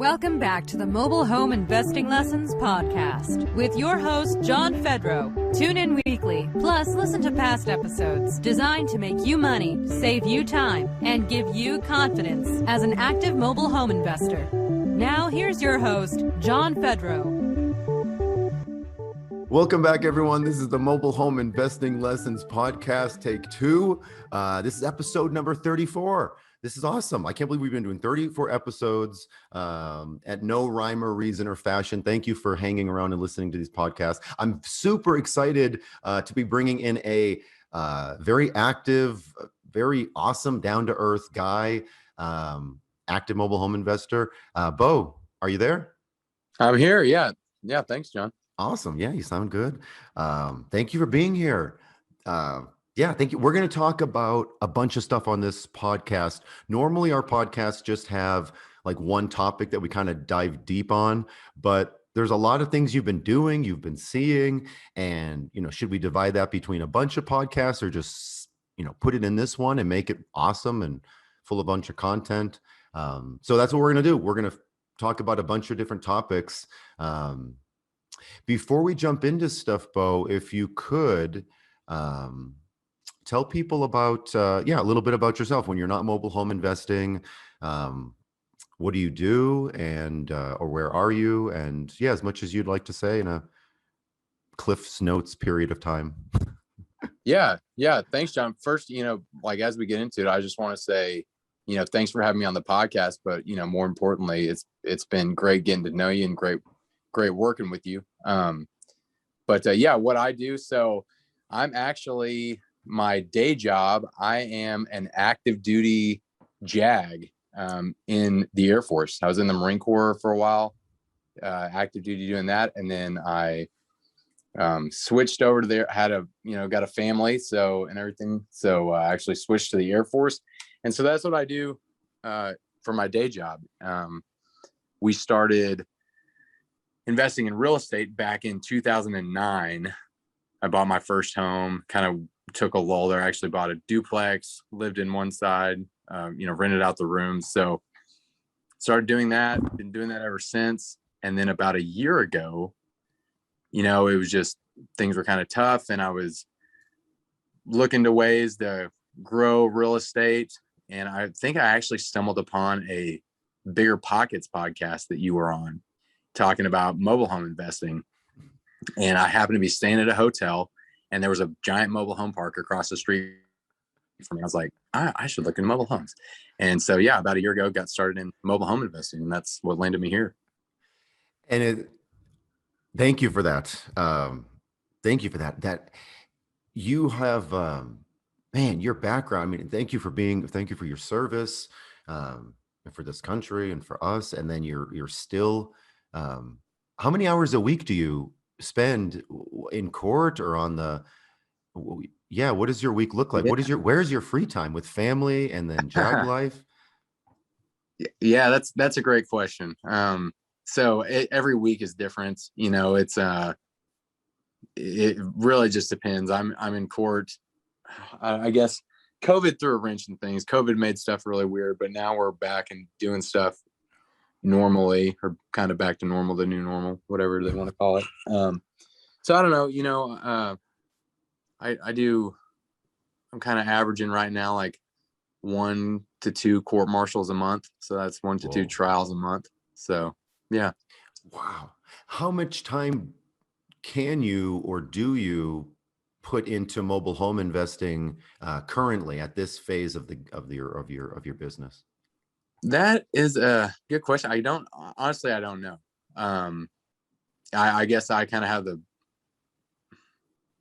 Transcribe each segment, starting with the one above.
Welcome back to the Mobile Home Investing Lessons podcast with your host, John Fedro. Tune in weekly, plus listen to past episodes designed to make you money, save you time, and give you confidence as an active mobile home investor. Now, here's your host, John Fedro. Welcome back, everyone. This is the Mobile Home Investing Lessons podcast, take 2. This is episode number 34. This is awesome. I can't believe we've been doing 34 episodes at no rhyme or reason or fashion. Thank you for hanging around and listening to these podcasts. I'm super excited to be bringing in a very active, very awesome, down-to-earth guy, active mobile home investor. Beau, are you there? I'm here. Yeah. Thanks, John. Awesome. Yeah, you sound good. Thank you for being here. Yeah, thank you. We're going to talk about a bunch of stuff on this podcast. Normally, our podcasts just have like one topic that we kind of dive deep on, but there's a lot of things you've been doing, you've been seeing, and, should we divide that between a bunch of podcasts or just, put it in this one and make it awesome and full of a bunch of content? So that's what we're going to do. We're going to talk about a bunch of different topics. Before we jump into stuff, Beau, if you could, tell people about, a little bit about yourself. When you're not mobile home investing, what do you do, and or where are you? And as much as you'd like to say in a Cliff's Notes period of time. Yeah. Thanks, John. First, as we get into it, I just want to say, thanks for having me on the podcast. But more importantly, it's been great getting to know you and great working with you. What I do. So I'm actually, my day job, I am an active duty JAG in the Air Force. I was in the Marine Corps for a while, active duty doing that. And then I switched over to there, got a family, and everything. So I actually switched to the Air Force. And so that's what I do for my day job. We started investing in real estate back in 2009. I bought my first home, kind of took a lull there. I actually bought a duplex, lived in one side, rented out the rooms. So started doing that, been doing that ever since. And then about a year ago, it was just, things were kind of tough, and I was looking to ways to grow real estate. And I think I actually stumbled upon a Bigger Pockets podcast that you were on, talking about mobile home investing. And I happened to be staying at a hotel, and there was a giant mobile home park across the street from me. I was like, I should look into mobile homes. And so, about a year ago, got started in mobile home investing, and that's what landed me here. And thank you for that. Thank you for that. That you have, your background. Thank you for your service, and for this country and for us. And then you're still, how many hours a week do you spend in court or on the, what does your week look like? Where's your free time with family and then JAG life? Yeah, that's a great question. So every week is different. It really just depends. I'm in court. I guess COVID threw a wrench in things. COVID made stuff really weird, but now we're back and doing stuff normally, or kind of back to normal, the new normal, whatever they want to call it. So I don't know, I'm kind of averaging right now, like 1 to 2 court martials a month. So that's 1 to 2 trials a month. So, yeah. Wow. How much time can you, or do you put into mobile home investing currently at this phase of your business? That is a good question. I don't know. I guess I kind of have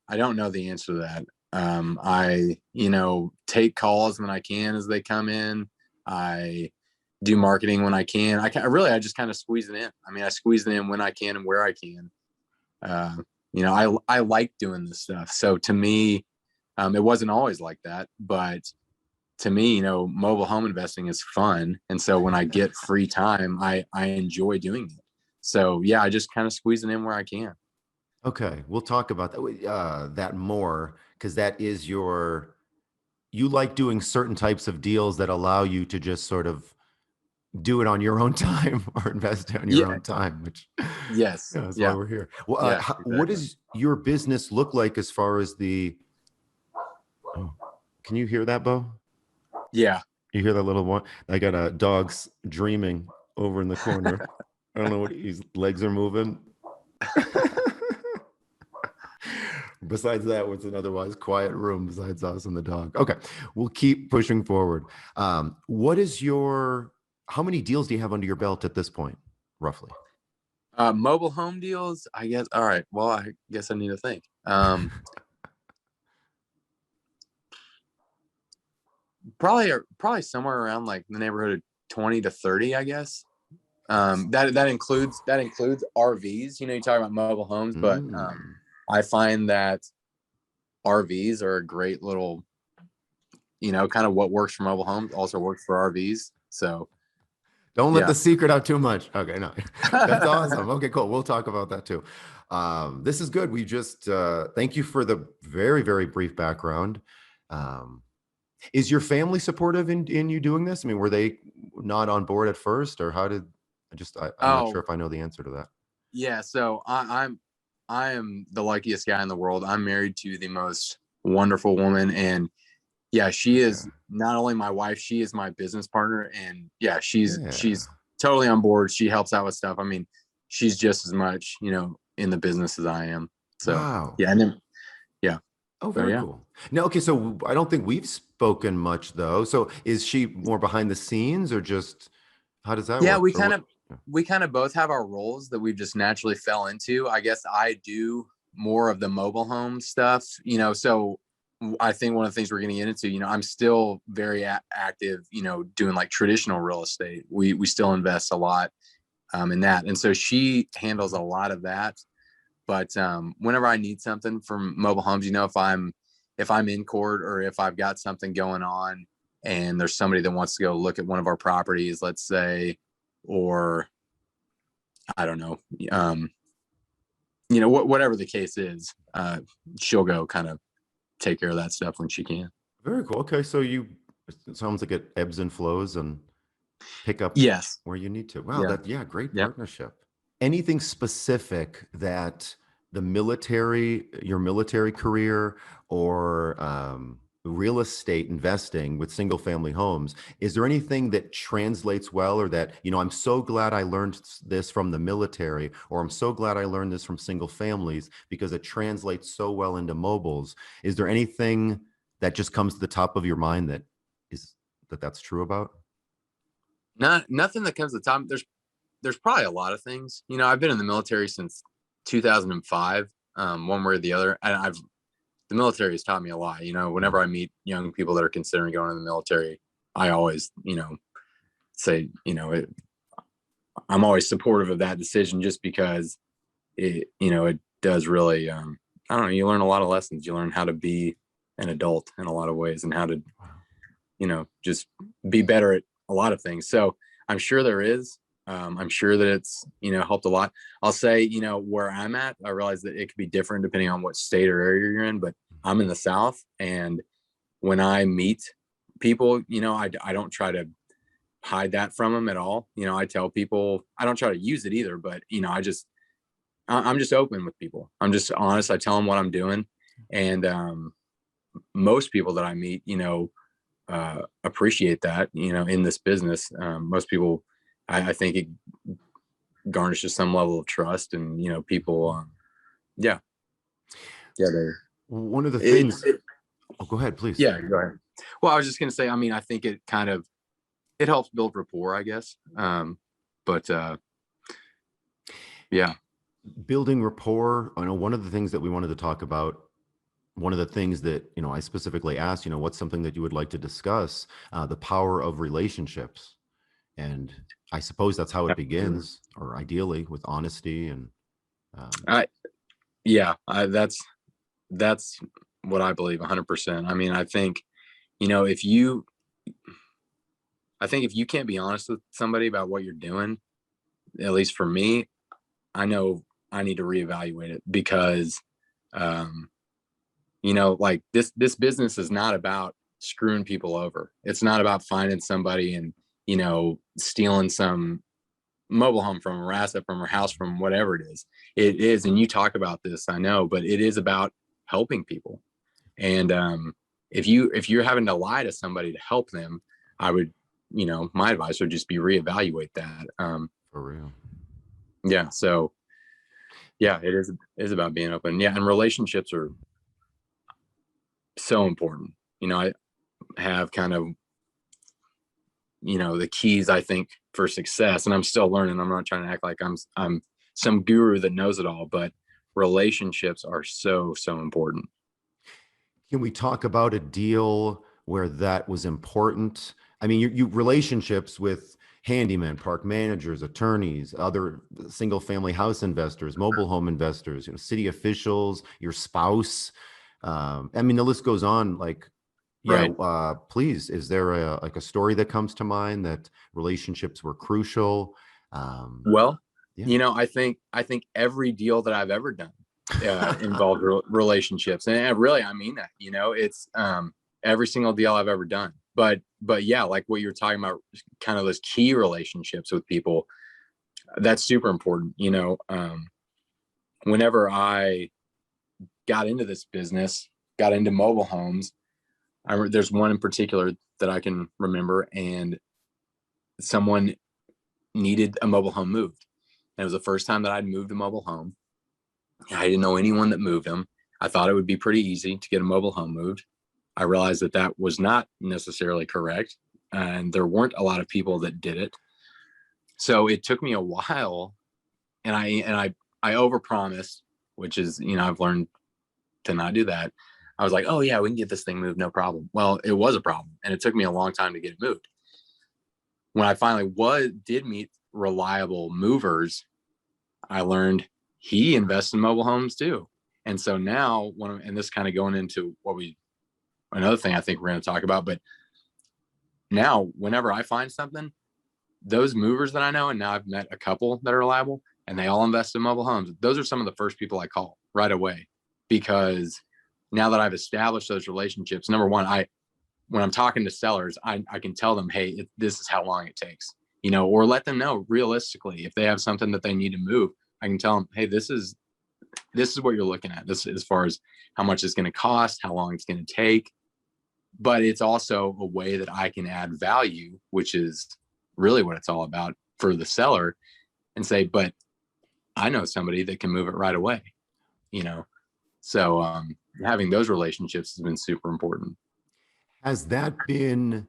I don't know the answer to that. I take calls when I can as they come in. I do marketing when I can. I just kind of squeeze it in. I squeeze it in when I can and where I can. I like doing this stuff. So to me, it wasn't always like that, but to me, mobile home investing is fun. And so when I get free time, I enjoy doing it. So I just kind of squeeze it in where I can. Okay. We'll talk about that more, because that is you like doing certain types of deals that allow you to just sort of do it on your own time or invest on your Yeah. own time, which Yes. yeah, that's why Yeah. we're here. Well, Yeah. what Exactly. does your business look like as far as the, oh, can you hear that, Beau? Yeah. You hear that little one? I got a dog's dreaming over in the corner. I don't know what his legs are moving. Besides that, what's an otherwise quiet room besides us and the dog? Okay, we'll keep pushing forward. How many deals do you have under your belt at this point, roughly? Mobile home deals, I guess. All right. Well, I guess I need to think. Probably somewhere around like the neighborhood of 20 to 30, I guess. That includes RVs. You talk about mobile homes, but I find that RVs are a great little, kind of what works for mobile homes also works for RVs. So Don't let yeah. the secret out too much. Okay, no, that's awesome. Okay, cool. We'll talk about that too. This is good. We just thank you for the very, very brief background. Is your family supportive in you doing this? I mean, were they not on board at first, or how did I'm not sure Oh, if I know the answer to that. yeah. So I am the luckiest guy in the world. I'm married to the most wonderful woman, and yeah, she Yeah. is not only my wife, she is my business partner, and yeah, she's Yeah. totally on board. She helps out with stuff. I mean, she's just as much, in the business as I am. So Wow. yeah, and then yeah. Oh, So very yeah. cool. No, okay, so I don't think we've spoken much though. So is she more behind the scenes or just how does that Yeah, work? we Or kind what? of both have our roles that we've just naturally fell into. I guess I do more of the mobile home stuff, so I think one of the things we're getting into, I'm still very active, doing like traditional real estate. We still invest a lot in that. And so she handles a lot of that. But whenever I need something from mobile homes, if I'm in court or if I've got something going on and there's somebody that wants to go look at one of our properties, let's say, or I don't know, whatever the case is, she'll go kind of take care of that stuff when she can. Very cool. Okay, so it sounds like it ebbs and flows and pick up Yes. where you need to. Wow, Yeah. yeah, great Yep. partnership. Anything specific that your military career or real estate investing with single family homes, is there anything that translates well or that, I'm so glad I learned this from the military, or I'm so glad I learned this from single families because it translates so well into mobiles? Is there anything that just comes to the top of your mind that's true about? Nothing that comes to the top. There's probably a lot of things. I've been in the military since 2005, one way or the other, and the military has taught me a lot. Whenever I meet young people that are considering going in the military, I always, say, I'm always supportive of that decision just because it does really, I don't know, you learn a lot of lessons. You learn how to be an adult in a lot of ways and how to, just be better at a lot of things. So I'm sure there is. I'm sure that it's, helped a lot. I'll say, where I'm at, I realize that it could be different depending on what state or area you're in, but I'm in the South. And when I meet people, I don't try to hide that from them at all. I tell people, I don't try to use it either, but, I'm just open with people. I'm just honest. I tell them what I'm doing. And most people that I meet, appreciate that, in this business. Most people, I think it garnishes some level of trust and, people, yeah. One of the It, things, it, oh, go ahead, please. yeah, go ahead. Well, I was just going to say, I mean, I think it kind of, it helps build rapport, I guess. But yeah. Building rapport. I know one of the things that we wanted to talk about, one of the things that, I specifically asked, what's something that you would like to discuss, the power of relationships. And I suppose that's how it begins, or ideally with honesty and That's what I believe 100%. I mean, I think, if you can't be honest with somebody about what you're doing, at least for me, I know I need to reevaluate it because, like this business is not about screwing people over. It's not about finding somebody and, stealing some mobile home from her, asset from her house, from whatever it is. It is, and you talk about this, I know, but it is about helping people. And if you're having to lie to somebody to help them, I would, my advice would just be reevaluate that. For real. Yeah. So yeah, it is about being open. Yeah. And relationships are so important. I have kind of, the keys, I think, for success, and I'm still learning. I'm not trying to act like I'm some guru that knows it all, but relationships are so, so important. Can we talk about a deal where that was important? I mean, you relationships with handymen, park managers, attorneys, other single family house investors, mobile home investors, city officials, your spouse. I mean, the list goes on. Like, yeah, Right. please, is there a story that comes to mind that relationships were crucial? Well, Yeah. I think every deal that I've ever done involved relationships, and really, I mean that. It's every single deal I've ever done. But yeah, like what you're talking about, kind of those key relationships with people, that's super important. Whenever I got into this business, got into mobile homes, there's one in particular that I can remember, and someone needed a mobile home moved. And it was the first time that I'd moved a mobile home. I didn't know anyone that moved them. I thought it would be pretty easy to get a mobile home moved. I realized that that was not necessarily correct, and there weren't a lot of people that did it. So it took me a while, and I overpromised, which is, I've learned to not do that. I was like, oh yeah, we can get this thing moved, no problem. Well, it was a problem, and it took me a long time to get it moved. When I finally did meet reliable movers, I learned he invests in mobile homes too. And so now, and this kind of going into another thing I think we're going to talk about, but now whenever I find something, those movers that I know, and now I've met a couple that are reliable and they all invest in mobile homes, those are some of the first people I call right away, because now that I've established those relationships, number one, when I'm talking to sellers, I can tell them, hey, this is how long it takes, or let them know realistically, if they have something that they need to move, I can tell them, hey, this is what you're looking at. This, as far as how much it's going to cost, how long it's going to take. But it's also a way that I can add value, which is really what it's all about for the seller, and say, but I know somebody that can move it right away, So having those relationships has been super important. Has that been,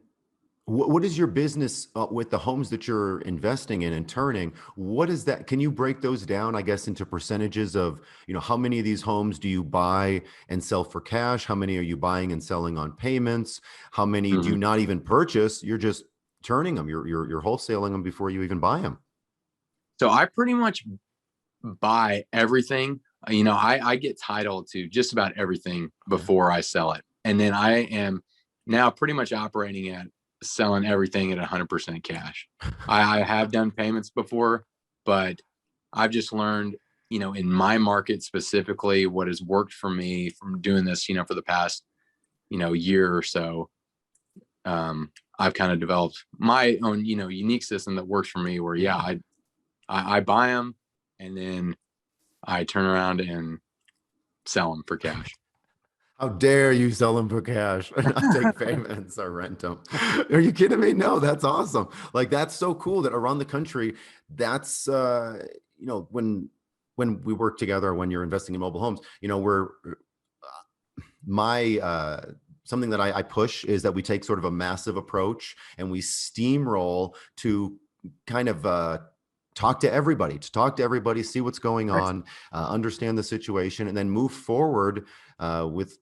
what is your business with the homes that you're investing in and turning? What is that? Can you break those down, I guess, into percentages of, how many of these homes do you buy and sell for cash? How many are you buying and selling on payments? How many do you not even purchase? You're just turning them. You're wholesaling them before you even buy them. So I pretty much buy everything. I get title to just about everything before I sell it. And then I am now pretty much operating at selling everything at 100% cash. I have done payments before, but I've just learned, in my market specifically, what has worked for me from doing this, for the past, year or so. I've kind of developed my own, unique system that works for me, where, I buy them and then I turn around and sell them for cash. How dare you sell them for cash and not take payments or rent them? Are you kidding me? No, that's awesome. Like, that's so cool that around the country, that's, when we work together, when you're investing in mobile homes, we're, something that I push is that we take sort of a massive approach and we steamroll to kind of, talk to everybody, see what's going on, understand the situation, and then move forward with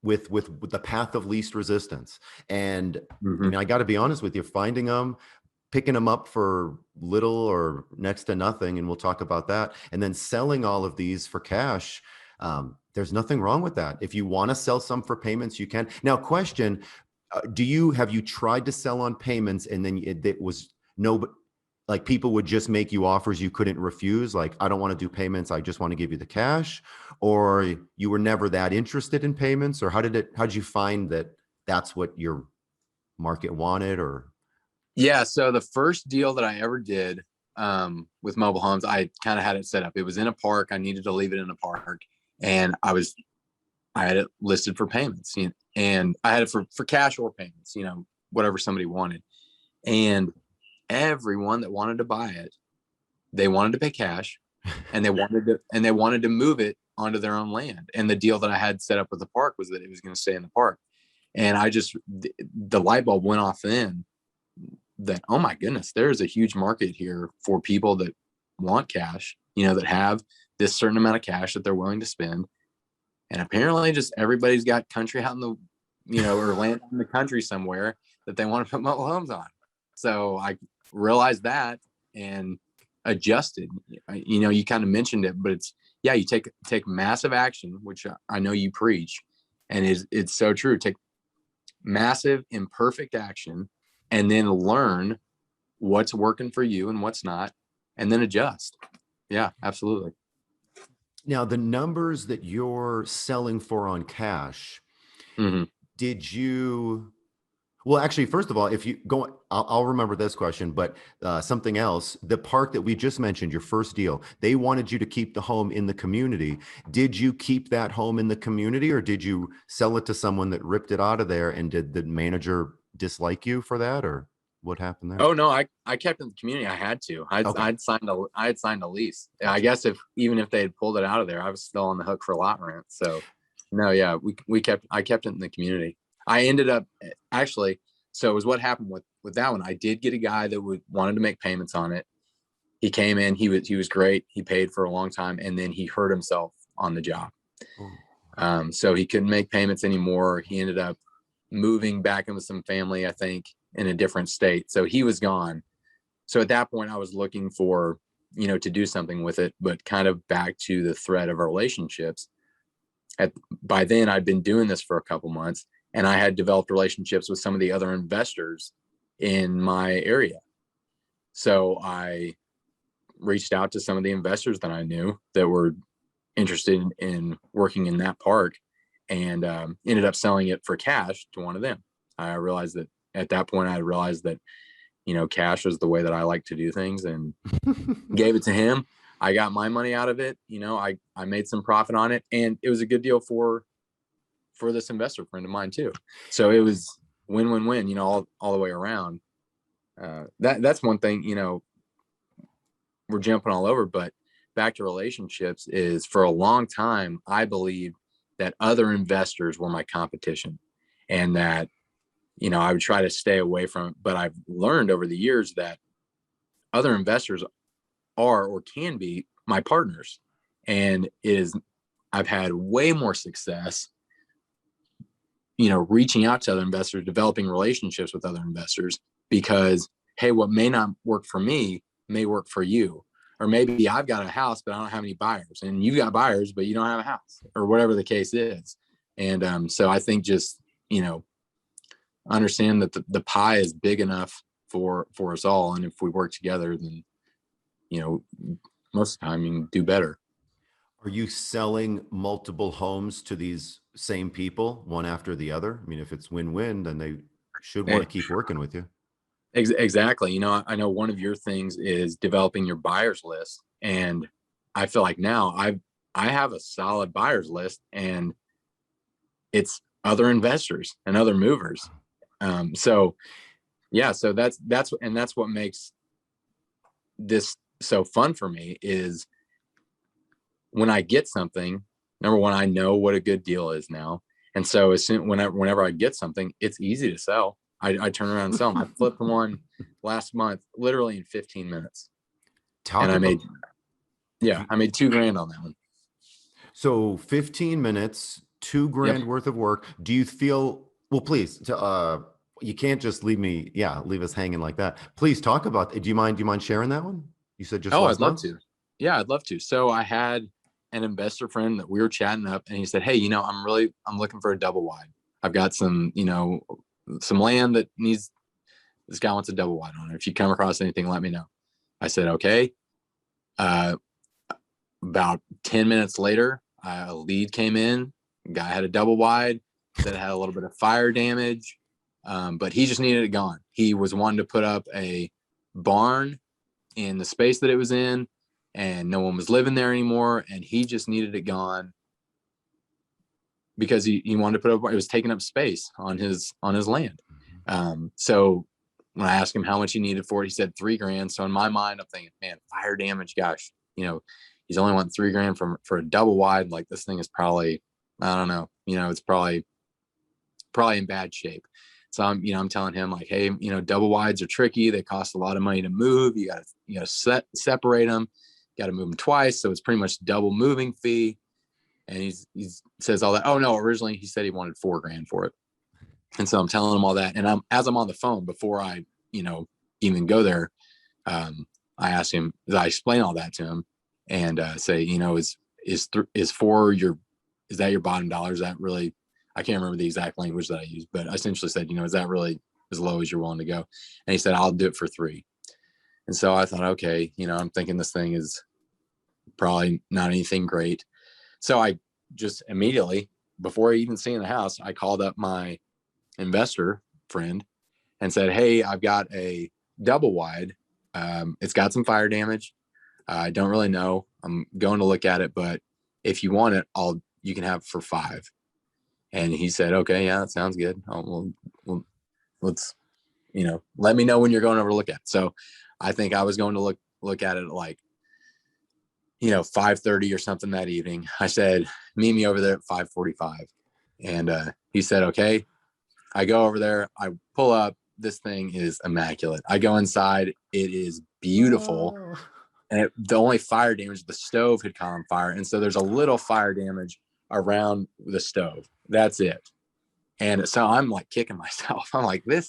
the path of least resistance. And I mean, I got to be honest with you, finding them, picking them up for little or next to nothing, and we'll talk about that, and then selling all of these for cash. There's nothing wrong with that. If you want to sell some for payments, you can. Now, question: have you tried to sell on payments and then it was no? Like, people would just make you offers you couldn't refuse, like, I don't want to do payments, I just want to give you the cash? Or you were never that interested in payments? Or how did you find that that's what your market wanted? Or Yeah. So the first deal that I ever did with mobile homes, I kind of had it set up. It was in a park. I needed to leave it in a park, and I had it listed for payments, and I had it for cash or payments, whatever somebody wanted. And everyone that wanted to buy it, they wanted to pay cash, and they wanted to move it onto their own land. And the deal that I had set up with the park was that it was going to stay in the park. And the light bulb went off then that, oh my goodness, there is a huge market here for people that want cash, that have this certain amount of cash that they're willing to spend. And apparently just everybody's got country out in the, or land in the country somewhere that they want to put mobile homes on. So I realized that and adjusted. You kind of mentioned it, but you take massive action, which I know you preach, and it's so true. Take massive imperfect action and then learn what's working for you and what's not, and then adjust. Yeah, absolutely. Now, the numbers that you're selling for on cash, did you, well, actually, first of all, if you go, I'll remember this question, but something else, the park that we just mentioned, your first deal, they wanted you to keep the home in the community. Did you keep that home in the community, or did you sell it to someone that ripped it out of there? And did the manager dislike you for that, or what happened there? Oh no, I kept it in the community. I had to. I had signed a lease. I guess even if they had pulled it out of there, I was still on the hook for lot rent. So no, yeah, I kept it in the community. I ended up actually, so it was what happened with that one. I did get a guy that wanted to make payments on it. He came in, he was great. He paid for a long time, and then he hurt himself on the job. So he couldn't make payments anymore. He ended up moving back in with some family, I think, in a different state. So he was gone. So at that point I was looking for, to do something with it, but kind of back to the thread of our relationships. By then I'd been doing this for a couple months, and I had developed relationships with some of the other investors in my area. So I reached out to some of the investors that I knew that were interested in working in that park, and ended up selling it for cash to one of them. I realized that at that point, I realized that, cash was the way that I like to do things, and gave it to him. I got my money out of it. I made some profit on it, and it was a good deal for this investor friend of mine too. So it was win-win-win, all the way around. That's one thing, we're jumping all over, but back to relationships is, for a long time, I believed that other investors were my competition, and that, I would try to stay away from it. But I've learned over the years that other investors are, or can be, my partners. And I've had way more success, reaching out to other investors, developing relationships with other investors, because, hey, what may not work for me may work for you. Or maybe I've got a house, but I don't have any buyers, and you've got buyers, but you don't have a house, or whatever the case is. And so I think just, understand that the pie is big enough for us all. And if we work together, then, most of the time you can do better. Are you selling multiple homes to these same people, one after the other? I mean, if it's win-win, then they should want to keep working with you. Exactly. I know one of your things is developing your buyers list. And I feel like now I have a solid buyers list, and it's other investors and other movers. So that's what makes this so fun for me, is when I get something, number one, I know what a good deal is now. And so whenever I get something, it's easy to sell. I turn around and sell them. I flipped one last month, literally in 15 minutes. I made $2,000 on that one. So 15 minutes, $2,000 worth of work. Do you feel, well, please, you can't just leave us hanging like that. Please talk about it. Do you mind sharing that one? You said just last month? I'd love to. Yeah, I'd love to. So I had an investor friend that we were chatting up, and he said, hey, I'm looking for a double wide. I've got some land that needs, this guy wants a double wide on it. If you come across anything, let me know. I said, okay. About 10 minutes later, a lead came in. The guy had a double wide that had a little bit of fire damage. But he just needed it gone. He was wanting to put up a barn in the space that it was in, and no one was living there anymore. And he just needed it gone because he wanted to put up, it was taking up space on his land. So when I asked him how much he needed for it, he said $3,000. So in my mind, I'm thinking, man, fire damage, gosh, he's only wanting $3,000 for a double wide. Like, this thing is probably, I don't know, it's probably in bad shape. So I'm telling him, like, hey, double wides are tricky. They cost a lot of money to move. You got to separate them. You got to move them twice. So it's pretty much double moving fee. And he says all that. Oh no, originally he said he wanted $4,000 for it. And so I'm telling him all that. And as I'm on the phone, before I, even go there, I asked him, I explain all that to him and say, is that your bottom dollar? Is that really, I can't remember the exact language that I used, but I essentially said, is that really as low as you're willing to go? And he said, I'll do it for $3,000. And so I thought, okay, I'm thinking this thing is probably not anything great. So I just immediately, before even seeing the house, I called up my investor friend and said, hey, I've got a double wide. It's got some fire damage. I don't really know. I'm going to look at it, but if you want it, you can have it for $5,000. And he said, okay, yeah, that sounds good. Let's, let me know when you're going over to look at it. So I think I was going to look at it at like, 5:30 or something that evening. I said, meet me over there at 5:45. And he said, okay. I go over there. I pull up. This thing is immaculate. I go inside. It is beautiful. Oh. And the only fire damage, the stove had caught on fire. And so there's a little fire damage around the stove. That's it. And so I'm like kicking myself. I'm like, this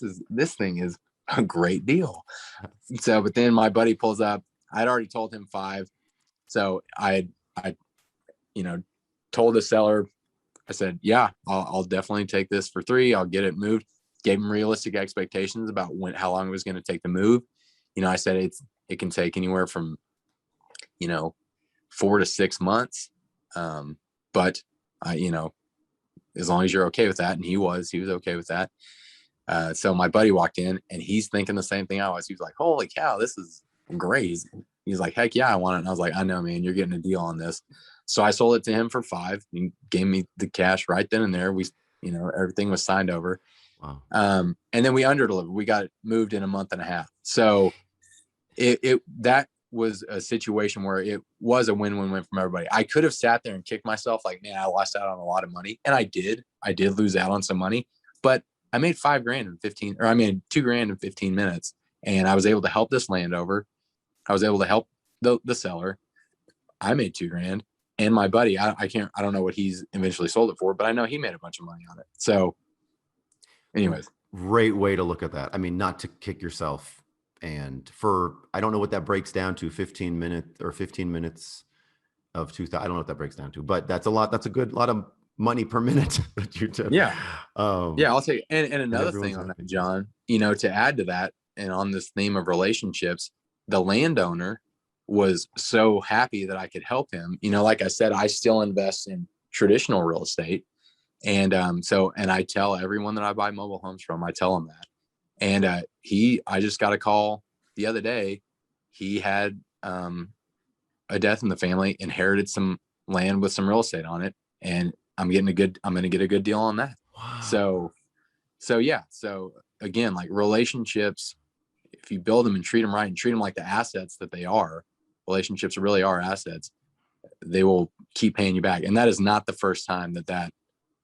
thing is a great deal. So, but then my buddy pulls up. I'd already told him $5,000. So I told the seller, I said, yeah, I'll definitely take this for $3,000. I'll get it moved. Gave him realistic expectations about how long it was going to take to move. I said it can take anywhere from 4 to 6 months. But as long as you're okay with that, and he was okay with that. So my buddy walked in and he's thinking the same thing I was. He was like, holy cow, this is great. He's like, heck yeah, I want it. And I was like, I know, man, you're getting a deal on this. So I sold it to him for $5,000. He gave me the cash right then and there. We, everything was signed over. Wow. And then we under-delivered. We got it moved in a month and a half. So that was a situation where it was a win-win-win from everybody. I could have sat there and kicked myself like, man, I lost out on a lot of money. And I did lose out on some money, but I made $2,000 in 15 minutes. And I was able to help this landowner. I was able to help the seller. I made $2,000. And my buddy, I don't know what he's eventually sold it for, but I know he made a bunch of money on it. So anyways. Great way to look at that. I mean, not to kick yourself. And I don't know what that breaks down to, 15 minutes of 2,000. I don't know what that breaks down to, but that's a lot. That's a good lot of money per minute that you did. Yeah. Yeah. I'll take, and another thing on that, John, to add to that, and on this theme of relationships, the landowner was so happy that I could help him. Like I said, I still invest in traditional real estate. And and I tell everyone that I buy mobile homes from, I tell them that. And I just got a call the other day. He had a death in the family, inherited some land with some real estate on it. And I'm going to get a good deal on that. Wow. So yeah. So again, like relationships, if you build them and treat them right and treat them like the assets that they are, relationships really are assets. They will keep paying you back. And that is not the first time that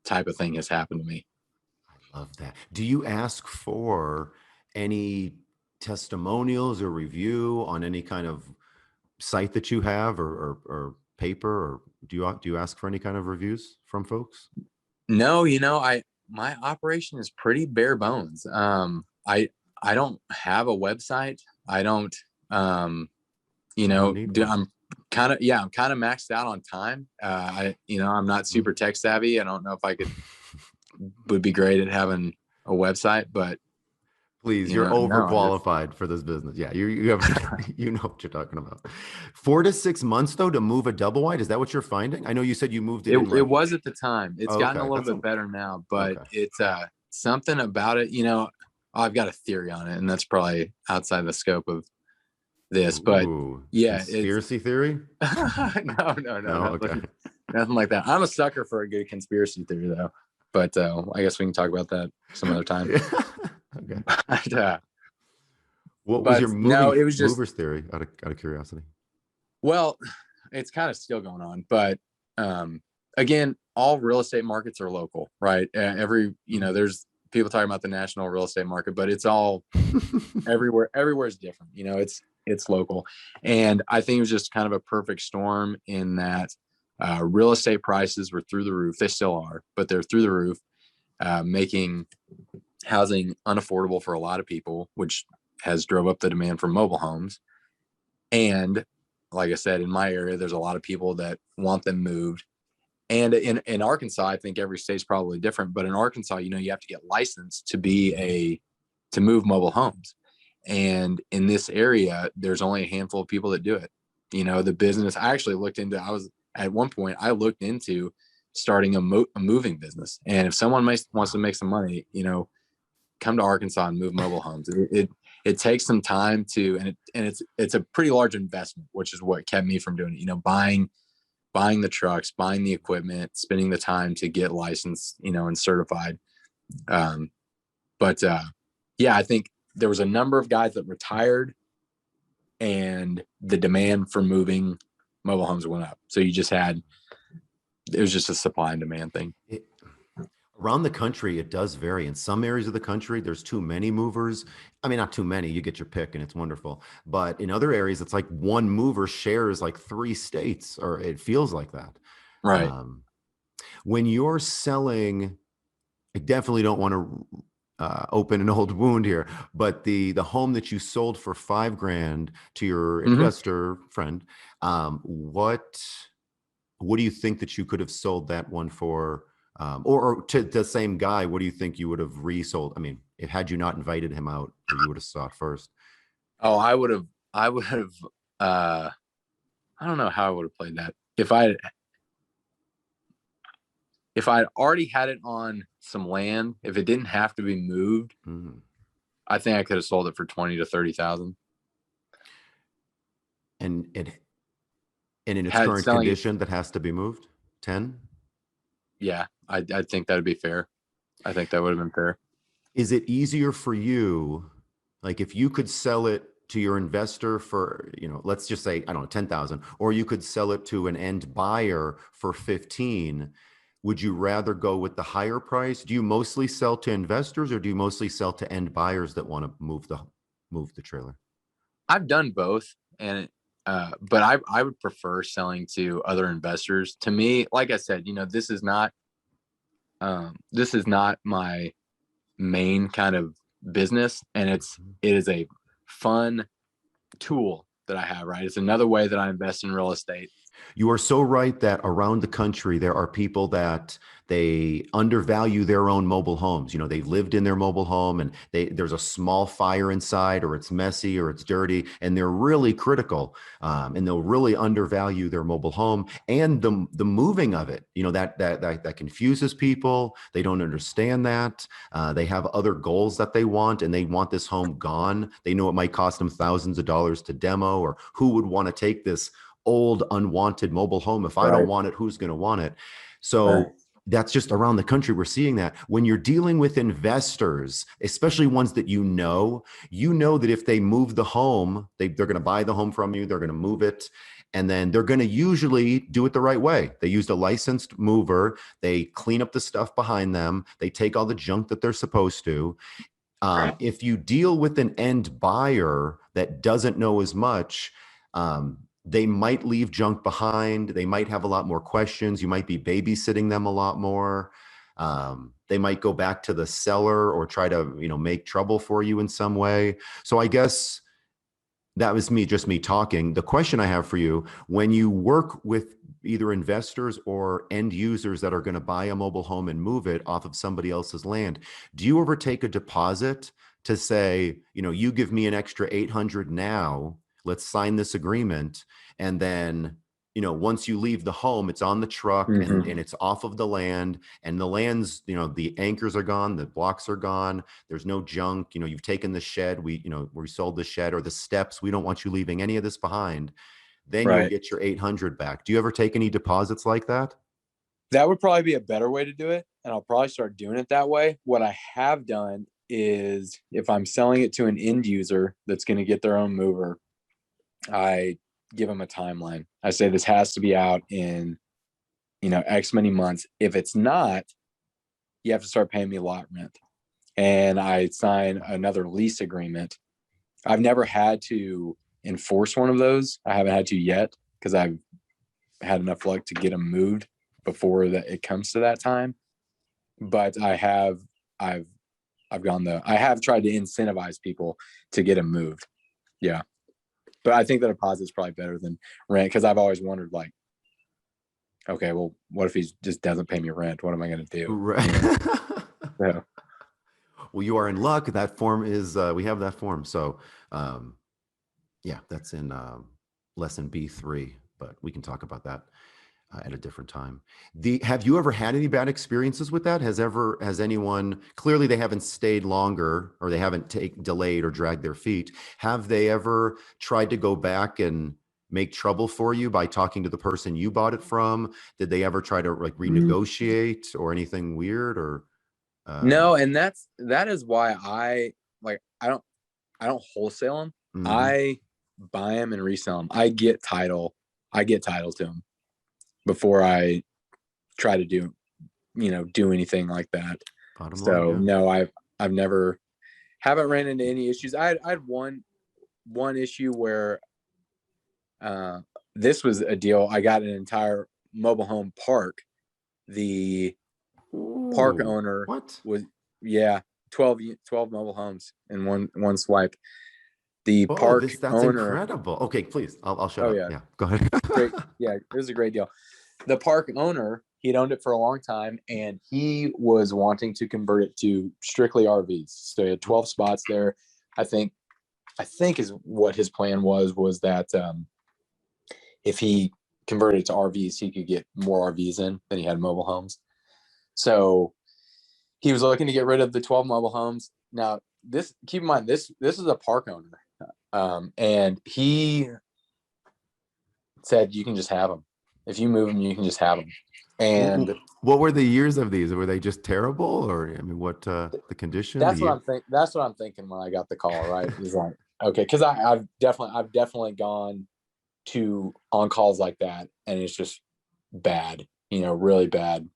type of thing has happened to me. I love that. Do you ask for any testimonials or review on any kind of site that you have or paper, or do you ask for any kind of reviews from folks? No, my operation is pretty bare bones. I don't have a website. I don't, I'm kind of maxed out on time. I'm not super tech savvy. I don't know if would be great at having a website, but please, you're overqualified for this business. Yeah, you have, you know what you're talking about. 4 to 6 months though to move a double wide. Is that what you're finding? I know you said you moved it. It was at the time. It's gotten a little bit better now, but something about it, I've got a theory on it, and that's probably outside the scope of this, but Ooh, yeah, it's conspiracy theory? no, No, okay. nothing like that. I'm a sucker for a good conspiracy theory, though. But I guess we can talk about that some other time. Okay. But, What was but your no, it was just, movers theory out of curiosity? well, it's kind of still going on, but again, all real estate markets are local, right? There's people talking about the national real estate market, but it's all everywhere is different. It's local. And I think it was just kind of a perfect storm in that real estate prices were through the roof. They still are, but they're through the roof, making housing unaffordable for a lot of people, which has drove up the demand for mobile homes. And like I said, in my area, there's a lot of people that want them moved. And in Arkansas, I think every state's probably different, but in Arkansas, you have to get licensed to move mobile homes. And in this area, there's only a handful of people that do it. The business, at one point, I looked into starting a moving business. And if someone wants to make some money, come to Arkansas and move mobile homes. It takes some time and it's a pretty large investment, which is what kept me from doing it. Buying the trucks, buying the equipment, spending the time to get licensed, and certified. Yeah, I think there was a number of guys that retired, and the demand for moving mobile homes went up. So it was just a supply and demand thing. Around the country, it does vary. In some areas of the country, there's too many movers. I mean, not too many, you get your pick and it's wonderful. But in other areas, it's like one mover shares like 3 states, or it feels like that. Right. When you're selling, I definitely don't want to open an old wound here, but the home that you sold for $5,000 to your investor friend, what do you think that you could have sold that one for? Or to the same guy, what do you think you would have resold? I mean, had you not invited him out, or you would have saw it first? Oh, I would have, I don't know how I would have played that. If I'd already had it on some land, if it didn't have to be moved, I think I could have sold it for 20 to 30,000. And in its current condition, that has to be moved 10. Yeah, I think that'd be fair. I think that would have been fair. Is it easier for you, like if you could sell it to your investor for, let's just say, I don't know, 10,000, or you could sell it to an end buyer for 15, would you rather go with the higher price? Do you mostly sell to investors, or do you mostly sell to end buyers that want to move the trailer? I've done both, and but I would prefer selling to other investors. To me, like I said, this is not my main kind of business, and it is a fun tool that I have, right? It's another way that I invest in real estate. You are so right that around the country, there are people that they undervalue their own mobile homes. They've lived in their mobile home and there's a small fire inside, or it's messy, or it's dirty, and they're really critical. And they'll really undervalue their mobile home and the moving of it. That confuses people. They don't understand that. They have other goals that they want, and they want this home gone. They know it might cost them thousands of dollars to demo, or who would want to take this old unwanted mobile home? If I don't want it, who's going to want it? So that's just around the country. We're seeing that when you're dealing with investors, especially ones that that if they move the home, they're going to buy the home from you, they're going to move it, and then they're going to usually do it the right way. They used a licensed mover. They clean up the stuff behind them. They take all the junk that they're supposed to. If you deal with an end buyer that doesn't know as much, they might leave junk behind. They might have a lot more questions. You might be babysitting them a lot more. They might go back to the seller or try to, make trouble for you in some way. So I guess that was just me talking. The question I have for you, when you work with either investors or end users that are going to buy a mobile home and move it off of somebody else's land, do you ever take a deposit to say, you give me an extra $800 now, let's sign this agreement, and then once you leave the home, it's on the truck Mhm. and it's off of the land, and the land's, the anchors are gone, the blocks are gone. There's no junk. You've taken the shed. We sold the shed or the steps. We don't want you leaving any of this behind. Then you'll Right. get your 800 back. Do you ever take any deposits like that? That would probably be a better way to do it, and I'll probably start doing it that way. What I have done is, if I'm selling it to an end user that's going to get their own mover, I give them a timeline. I say this has to be out in, X many months. If it's not, you have to start paying me lot rent. And I sign another lease agreement. I've never had to enforce one of those. I haven't had to yet, because I've had enough luck to get them moved before that it comes to that time. But I have tried to incentivize people to get them moved. Yeah. But I think the deposit is probably better than rent, because I've always wondered, like, okay, well, what if he just doesn't pay me rent? What am I going to do? Right. Yeah. Well, you are in luck. That form is, we have that form. So, yeah, that's in lesson B3, but we can talk about that at a different time. Have you ever had any bad experiences with that? Has anyone, clearly they haven't stayed longer, or they haven't delayed or dragged their feet. Have they ever tried to go back and make trouble for you by talking to the person you bought it from? Did they ever try to like renegotiate or anything weird, or? No, and that is why I don't wholesale them. Mhm. I buy them and resell them. I get title to them before I try to do anything like that. Bottom line, So yeah. no, I've haven't ran into any issues. I had one issue where this was a deal. I got an entire mobile home park. The park Ooh, owner what? was 12 mobile homes in one swipe. The Oh, park that's owner, incredible. Okay, please. I'll shut oh up. yeah, Yeah, go ahead. great. Yeah, it was a great deal. The park owner, he'd owned it for a long time, and he was wanting to convert it to strictly RVs. So he had 12 spots there. I think is what his plan was that if he converted it to RVs, he could get more RVs in than he had mobile homes. So he was looking to get rid of the 12 mobile homes. Now, keep in mind, this is a park owner, and he said, you can just have them. If you move them, you can just have them. And what were the years of these? Were they just terrible, or I mean, what the condition? that's what I'm thinking when I got the call. Right, is like, okay, because I've definitely gone on calls like that, and it's just bad, really bad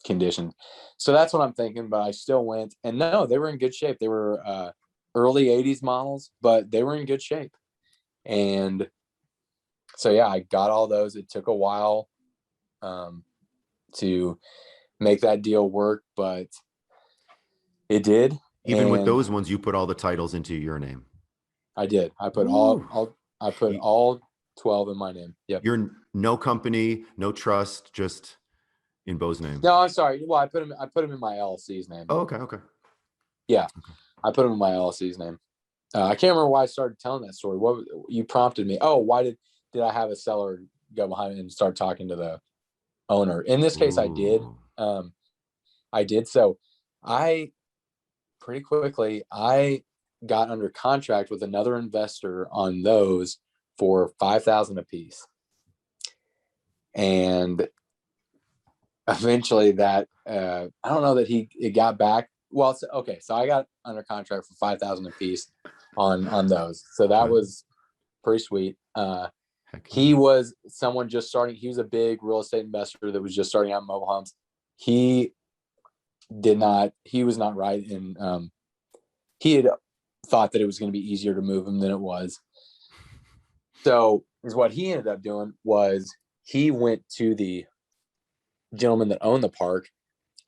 condition. So that's what I'm thinking. But I still went, and no, they were in good shape. They were early 80s models, but they were in good shape. And so yeah, I got all those. It took a while to make that deal work, but it did. Even with And those ones, you put all the titles into your name. I did. I put Ooh. all 12 in my name. Yep. You're no company, no trust, just in Beau's name. No, I'm sorry. Well, I put him in my LLC's name. Oh, okay. Yeah, I put him in my LLC's name. I can't remember why I started telling that story. What you prompted me? Oh, why did I have a seller go behind me and start talking to the owner? In this case, I did. Ooh. I did. So I pretty quickly got under contract with another investor on those for $5,000 a piece, and eventually that I don't know that it got back. Well, okay, so I got under contract for $5,000 a piece on those, so that was pretty sweet. He was someone just starting. He was a big real estate investor that was just starting out in mobile homes. He was not right, and he had thought that it was going to be easier to move him than it was. So what he ended up doing was he went to the gentleman that owned the park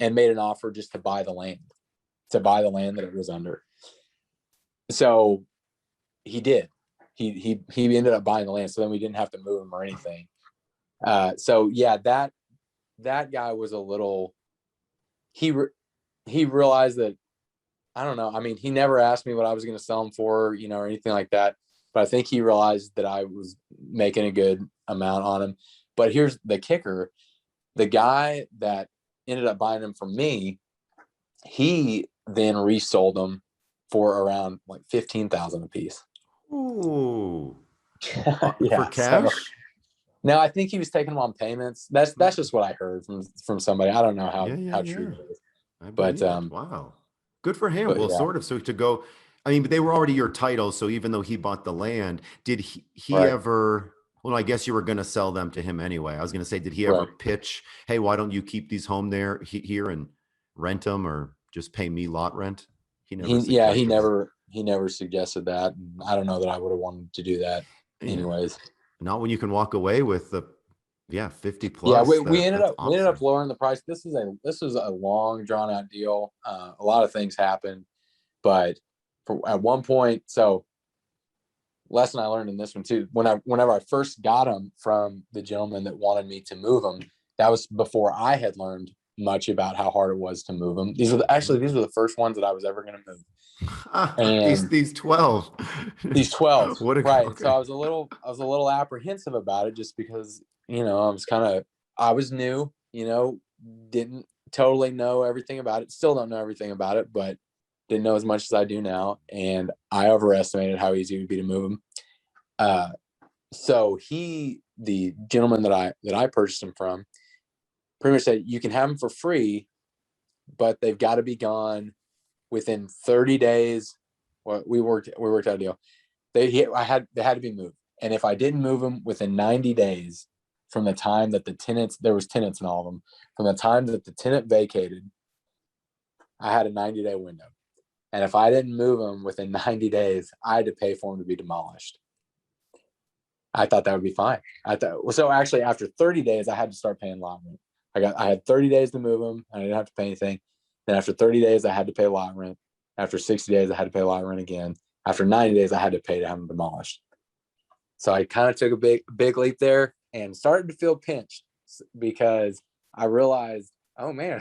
and made an offer just to buy the land that it was under. So he did. He ended up buying the land, so then we didn't have to move him or anything. So yeah, that guy was a little. He realized that, I don't know. I mean, he never asked me what I was going to sell him for, or anything like that. but I think he realized that I was making a good amount on him. But here's the kicker. The guy that ended up buying them from me, he then resold them for around like 15,000 a piece. Ooh. Yeah, For cash? now I think he was taking them on payments. That's just what I heard from somebody. I don't know how true it is. I But believe it. Wow. Good for him. but Well, yeah, sort of. So to go, I mean, but they were already your title. So even though he bought the land, did he right, ever, well, I guess you were going to sell them to him anyway. I was going to say, did he ever right. pitch, hey, why don't you keep these home there here and rent them or just pay me lot rent? He never He suggested that. never suggested that. And I don't know that I would have wanted to do that Yeah. anyways. Not when you can walk away with the, 50 Yeah, plus. we ended That's up awesome. lowering the price. This was a long drawn out deal. A lot of things happened, but at one point, so lesson I learned in this one too. Whenever I first got them from the gentleman that wanted me to move them, that was before I had learned much about how hard it was to move them. These were the first ones that I was ever going to move. And These 12. these 12, What a, right? So okay. I was a little apprehensive about it, just because I was new, didn't totally know everything about it. Still don't know everything about it, but didn't know as much as I do now, and I overestimated how easy it would be to move them. So the gentleman that I purchased them from, pretty much said you can have them for free, but they've got to be gone within 30 days. Well, we worked out a deal. They had to be moved, and if I didn't move them within 90 days from the time that there was tenants in all of them, from the time that the tenant vacated, I had a 90-day window. And if I didn't move them within 90 days, I had to pay for them to be demolished. I thought that would be fine. So actually after 30 days, I had to start paying lot rent. I had 30 days to move them. I didn't have to pay anything. Then after 30 days, I had to pay lot rent. After 60 days, I had to pay lot rent again. After 90 days, I had to pay to have them demolished. So I kind of took a big leap there and started to feel pinched, because I realized, oh man,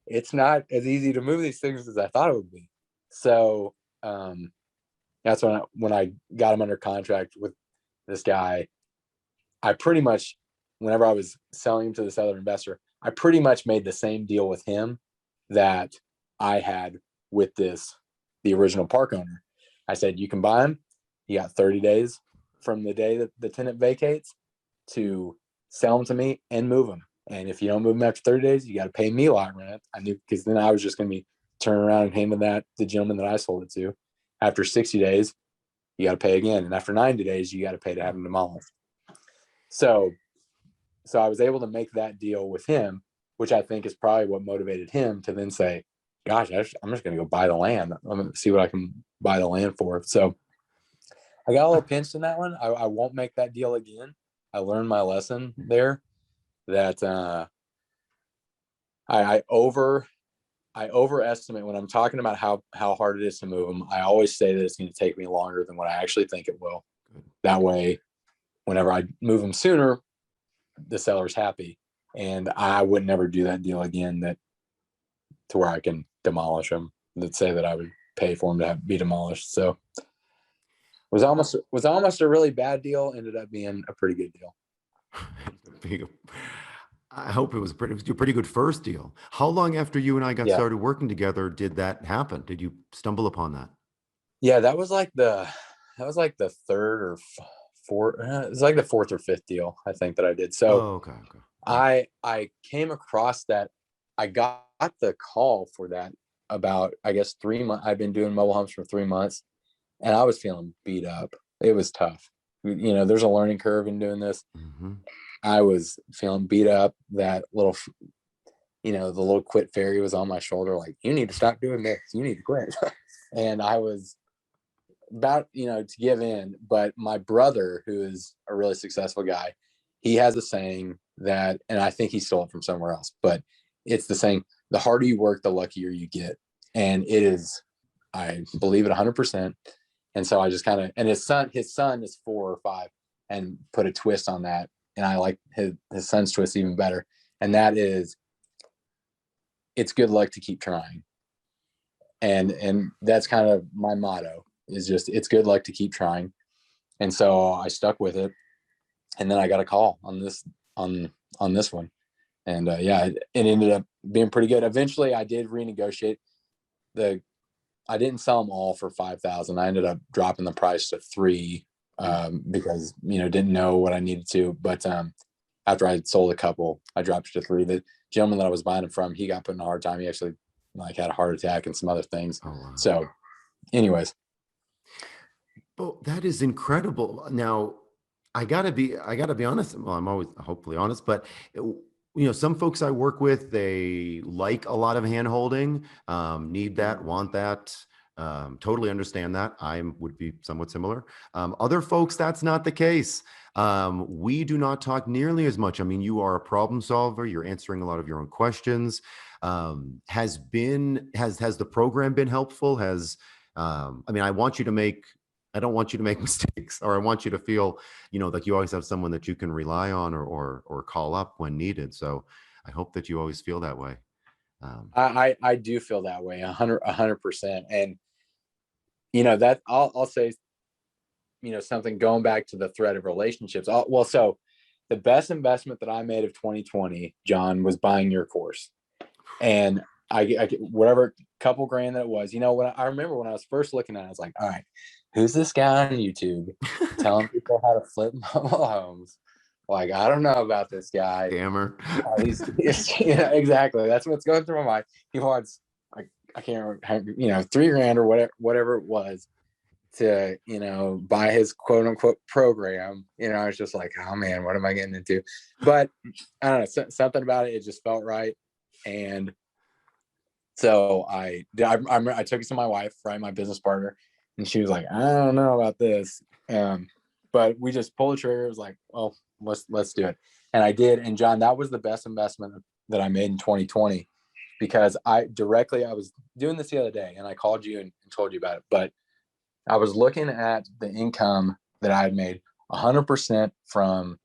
it's not as easy to move these things as I thought it would be. So that's when I got him under contract with this guy. I pretty much, whenever I was selling him to this other investor, I pretty much made the same deal with him that I had with the original park owner. I said, you can buy him. You got 30 days from the day that the tenant vacates to sell them to me and move them. And if you don't move them after 30 days, you got to pay me lot rent. I knew, because then I was just going to be turning around and handing that to the gentleman that I sold it to. After 60 days, you got to pay again. And after 90 days, you got to pay to have them demolished. So I was able to make that deal with him, which I think is probably what motivated him to then say, gosh, I'm just going to go buy the land. I'm going to see what I can buy the land for. So I got a little pinched in that one. I won't make that deal again. I learned my lesson there, that I overestimate when I'm talking about how hard it is to move them. I always say that it's going to take me longer than what I actually think it will. That way, whenever I move them sooner, the seller's happy, and I would never do that deal again, that to where I can demolish them, that say that I would pay for them to be demolished. So was almost a really bad deal, ended up being a pretty good deal. I hope it was a pretty good first deal. How long after you and I got Yeah. started working together did that happen? Did you stumble upon that? Yeah, that was like the third or fourth. It was like the fourth or fifth deal, I think, that I did. So Oh, okay. I came across that. I got the call for that about, I guess, 3 months. I've been doing mobile homes for 3 months, and I was feeling beat up. It was tough. There's a learning curve in doing this. Mm-hmm. I was feeling beat up. That little, the little quit fairy was on my shoulder, like, you need to stop doing this. You need to quit. And I was about, to give in. But my brother, who is a really successful guy, he has a saying that, and I think he stole it from somewhere else, but it's the saying, the harder you work, the luckier you get. And it is, I believe it 100%. And so I just kind of, and his son is 4 or 5, and put a twist on that. And I like his son's twist even better. And that is, it's good luck to keep trying. And that's kind of my motto, is just, it's good luck to keep trying. And so I stuck with it. And then I got a call on this one. And yeah, it ended up being pretty good. Eventually I did renegotiate I didn't sell them all for 5,000. I ended up dropping the price to 3 because, didn't know what I needed to. But after I had sold a couple, I dropped it to 3. The gentleman that I was buying them from, he got put in a hard time. He actually had a heart attack and some other things. Oh, wow. So anyways. Well, that is incredible. Now, I gotta be honest. Well, I'm always hopefully honest, but some folks I work with, they like a lot of hand holding, need that, want that. Totally understand that. I would be somewhat similar. Other folks, that's not the case. We do not talk nearly as much. I mean, you are a problem solver. You're answering a lot of your own questions. Has the program been helpful? I mean, I don't want you to make mistakes, or I want you to feel, like you always have someone that you can rely on or call up when needed. So I hope that you always feel that way. I do feel that way 100%. And, that I'll say, something going back to the thread of relationships. So the best investment that I made of 2020, John, was buying your course. And I whatever couple grand that it was, when I remember when I was first looking at it, I was like, all right, who's this guy on YouTube telling people how to flip mobile homes? Like, I don't know about this guy. Scammer. Exactly. That's what's going through my mind. He wants, I can't remember, $3,000 or whatever it was to, buy his quote unquote program. I was just like, oh man, what am I getting into? But I don't know, something about it just felt right. And so I took it to my wife, right, my business partner, and she was like, I don't know about this. But we just pulled the trigger. It was like, well, let's do it. And I did. And John, that was the best investment that I made in 2020, because I was doing this the other day and I called you and told you about it. But I was looking at the income that I had made 100% from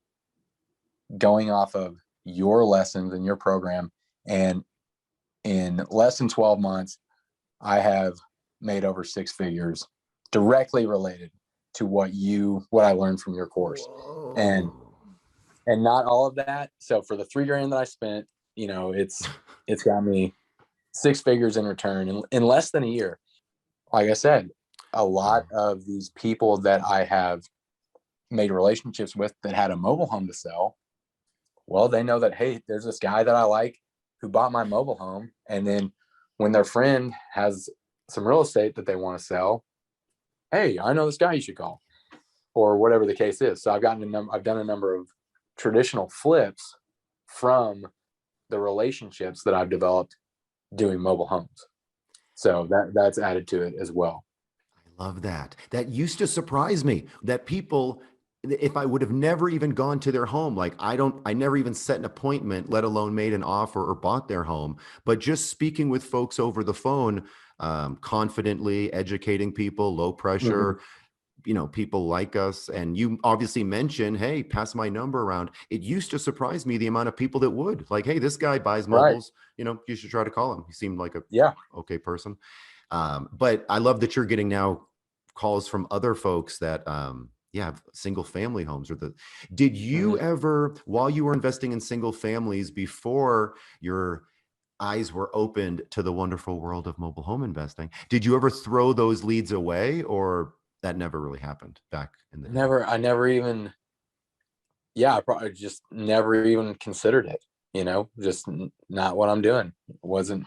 going off of your lessons and your program. And in less than 12 months, I have made over 6 figures directly related to what I learned from your course. Whoa. And not all of that. So for the $3,000 that I spent, it's got me 6 figures in return in less than a year. Like I said, a lot of these people that I have made relationships with that had a mobile home to sell, well, they know that, hey, there's this guy that I like who bought my mobile home. And then when their friend has some real estate that they want to sell, hey, I know this guy you should call, or whatever the case is. So I've done a number of traditional flips from the relationships that I've developed doing mobile homes. So that's added to it as well. I love that. That used to surprise me, that people, if I would have never even gone to their home, like I never even set an appointment, let alone made an offer or bought their home, but just speaking with folks over the phone, confidently educating people, low pressure, people like us. And you obviously mentioned, hey, pass my number around. It used to surprise me the amount of people that would, like, hey, this guy buys mobiles, you should try to call him. He seemed like a okay person. But I love that you're getting now calls from other folks that, have single family homes. Did you ever, while you were investing in single families, before your eyes were opened to the wonderful world of mobile home investing, did you ever throw those leads away, or that never really happened back in the day? I never even, I probably just never even considered it, just not what I'm doing. It wasn't,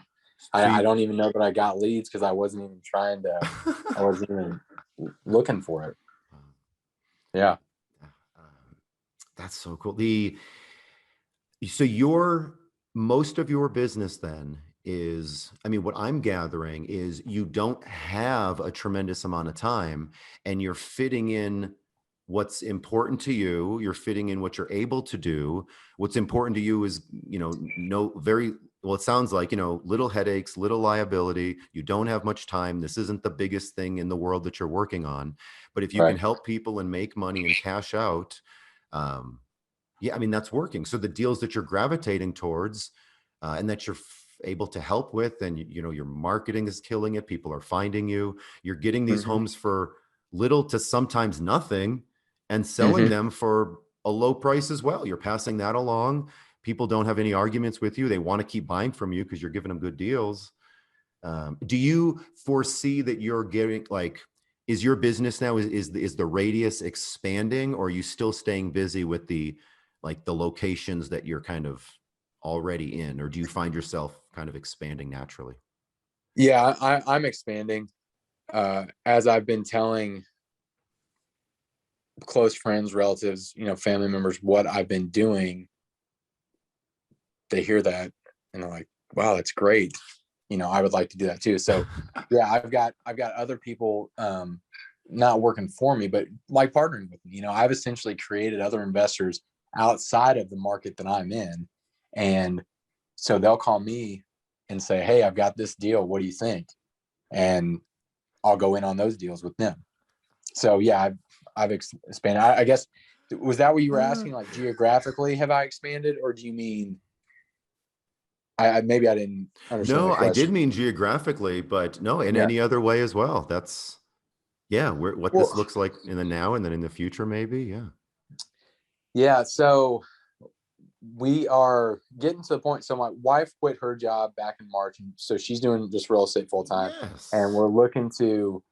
I don't even know that I got leads because I wasn't even I wasn't even looking for it. Yeah. That's so cool. Most of your business then is, what I'm gathering is you don't have a tremendous amount of time, and you're fitting in what's important to you. You're fitting in what you're able to do. What's important to you is, it sounds like, little headaches, little liability. You don't have much time. This isn't the biggest thing in the world that you're working on. But if you can help people and make money and cash out, that's working. So the deals that you're gravitating towards, and that you're able to help with, and your marketing is killing it. People are finding you. You're getting these homes for little to sometimes nothing. and selling them for a low price as well. You're passing that along. People don't have any arguments with you. They want to keep buying from you because you're giving them good deals. Do you foresee that you're getting, like, is your business now, is the radius expanding, or are you still staying busy with the locations that you're kind of already in, or do you find yourself kind of expanding naturally? Yeah, I'm expanding. As I've been telling close friends, relatives, family members, what I've been doing, they hear that and they're like, wow, that's great. I would like to do that too. So yeah, I've got other people, not working for me, but like partnering with me. I've essentially created other investors outside of the market that I'm in. And so they'll call me and say, hey, I've got this deal. What do you think? And I'll go in on those deals with them. So yeah, I've expanded. I guess, was that what you were asking? Like, geographically, have I expanded, or do you mean? Maybe I didn't understand. No, the I did question. mean geographically, but no, in Yeah. any other way as well. That's, yeah, what Well, this looks like in the now and then in the future, maybe. Yeah. yeah. So we are getting to the point. So my wife quit her job back in March, and so she's doing just real estate full time. Yes. And we're looking to.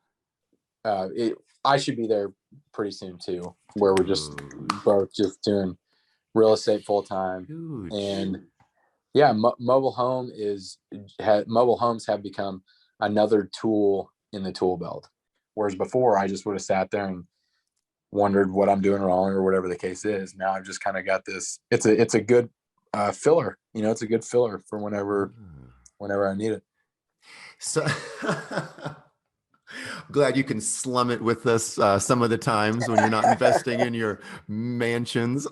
I should be there pretty soon too, where we're just both just doing real estate full time. Huge. And yeah, mobile homes have become another tool in the tool belt. Whereas before, I just would have sat there and wondered what I'm doing wrong or whatever the case is. Now I've just kind of got this. It's a good filler. It's a good filler for whenever I need it. So glad you can slum it with us some of the times when you're not investing in your mansions.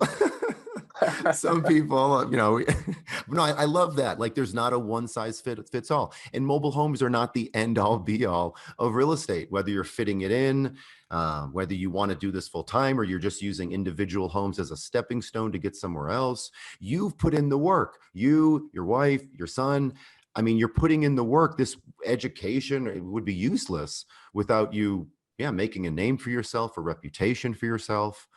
Some people, no, I love that. Like, there's not a one size fits all. And mobile homes are not the end all be all of real estate, whether you're fitting it in, whether you want to do this full time, or you're just using individual homes as a stepping stone to get somewhere else. You've put in the work, you, your wife, your son. I mean, you're putting in the work. This education would be useless without you, making a name for yourself, a reputation for yourself.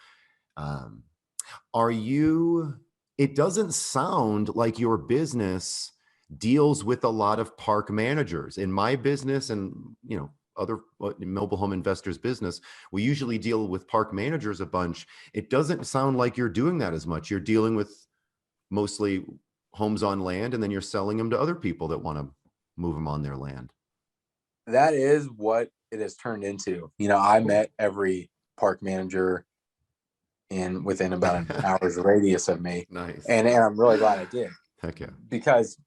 It doesn't sound like your business deals with a lot of park managers. In my business and, other mobile home investors' business, we usually deal with park managers a bunch. It doesn't sound like you're doing that as much. You're dealing with mostly homes on land, and then you're selling them to other people that want to move them on their land. That is what it has turned into. I met every park manager within about an hour's radius of me. Nice. And I'm really glad I did. Heck yeah. Because,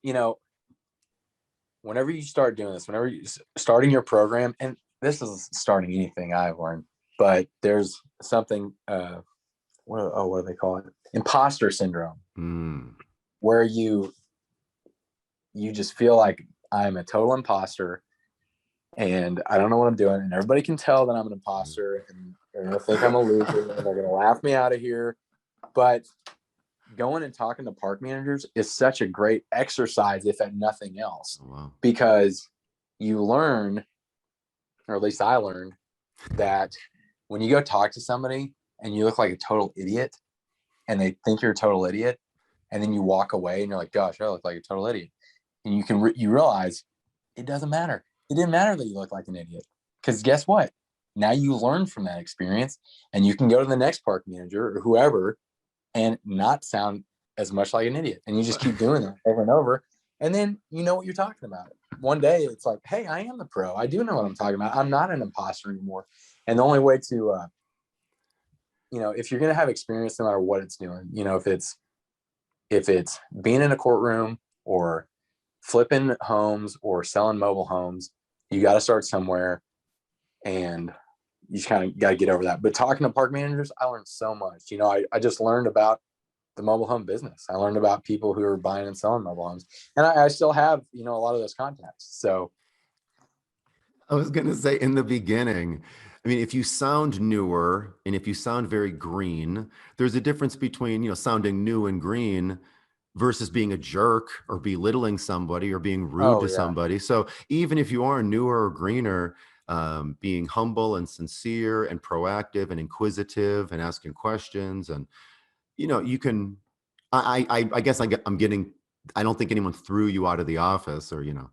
whenever you start doing this, whenever you starting your program, and this is starting anything I've learned, but there's something, what do they call it? Imposter syndrome, where you just feel like I'm a total imposter and I don't know what I'm doing, and everybody can tell that I'm an imposter, and they're gonna think I'm a loser, and they're gonna laugh me out of here. But going and talking to park managers is such a great exercise, if at nothing else. Oh, wow. Because you learn, or at least I learned, that when you go talk to somebody and you look like a total idiot, and they think you're a total idiot, and then you walk away and you're like, gosh, I look like a total idiot. And you realize it doesn't matter. It didn't matter that you look like an idiot, because guess what? Now you learn from that experience, and you can go to the next park manager or whoever and not sound as much like an idiot. And you just keep doing that over and over. And then you know what you're talking about. One day it's like, hey, I am the pro. I do know what I'm talking about. I'm not an imposter anymore. And the only way to, if you're going to have experience, no matter what it's doing, if it's being in a courtroom or flipping homes or selling mobile homes, you got to start somewhere, and you just kind of got to get over that. But talking to park managers, I learned so much. I just learned about the mobile home business. I learned about people who are buying and selling mobile homes, and I still have, a lot of those contacts. So I was going to say, in the beginning, I mean, if you sound newer and if you sound very green, there's a difference between, sounding new and green versus being a jerk or belittling somebody or being rude to somebody. So even if you are newer or greener, being humble and sincere and proactive and inquisitive and asking questions. And, you can, I guess I'm getting, I don't think anyone threw you out of the office or, No,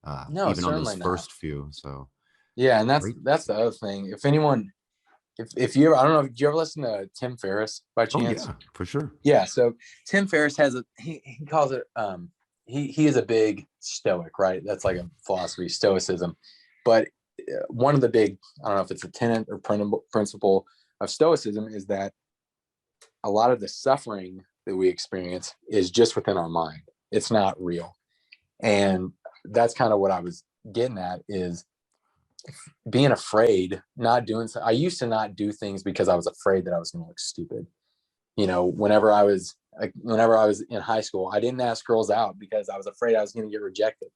even on those certainly not. first few. So Yeah, and great. that's the other thing. If anyone, if you ever, I don't know, did you ever listen to Tim Ferriss by Oh chance? yeah, for sure. Yeah. So Tim Ferriss has he calls it he is a big stoic, right? That's like a philosophy, stoicism. But one of the big, I don't know if it's a tenet or principle of stoicism is that a lot of the suffering that we experience is just within our mind. It's not real. And that's kind of what I was getting at is being afraid, not doing so. I used to not do things because I was afraid that I was going to look stupid. Whenever I was in high school, I didn't ask girls out because I was afraid I was going to get rejected.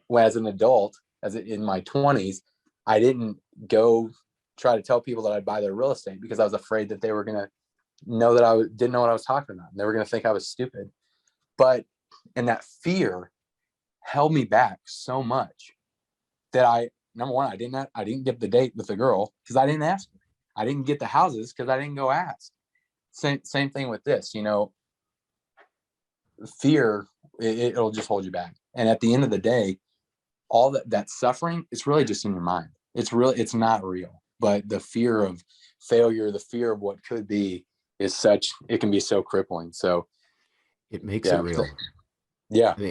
When as an adult, in my 20s, I didn't go try to tell people that I'd buy their real estate because I was afraid that they were going to know that I didn't know what I was talking about. And they were going to think I was stupid. And that fear held me back so much that number one, I didn't get the date with the girl because I didn't ask her. I didn't get the houses because I didn't go ask. Same thing with this, fear, it'll just hold you back. And at the end of the day, all that suffering is really just in your mind. It's not real. But the fear of failure, the fear of what could be it can be so crippling. So it makes it real. Yeah. I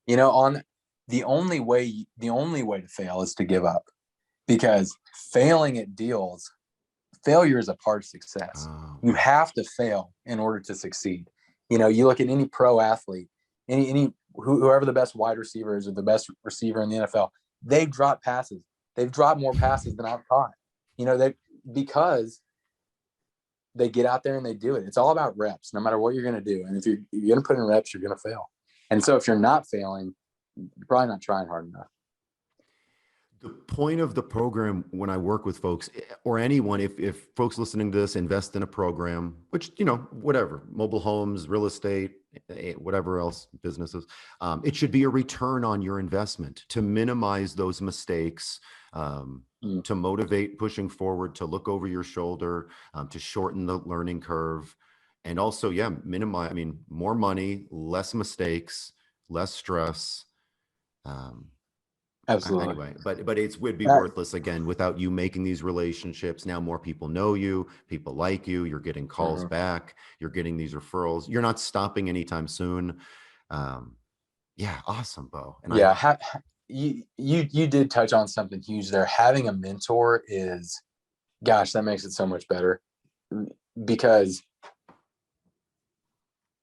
mean, on the only way to fail is to give up, because failing at deals, failure is a part of success. You have to fail in order to succeed. You look at any pro athlete, whoever the best wide receiver is or the best receiver in the NFL, they've dropped passes. They've dropped more passes than I've caught. Because they get out there and they do it. It's all about reps, no matter what you're going to do. And if you're going to put in reps, you're going to fail. And so if you're not failing, you're probably not trying hard enough. The point of the program when I work with folks or anyone, if folks listening to this invest in a program, which, whatever, mobile homes, real estate, whatever else, businesses, it should be a return on your investment to minimize those mistakes, to motivate pushing forward, to look over your shoulder, to shorten the learning curve. And also, minimize, more money, less mistakes, less stress. Absolutely. Anyway, but it would be worthless again without you making these relationships. Now more people know you, people like you, you're getting calls back, you're getting these referrals. You're not stopping anytime soon. Awesome, Beau. And you did touch on something huge there. Having a mentor that makes it so much better, because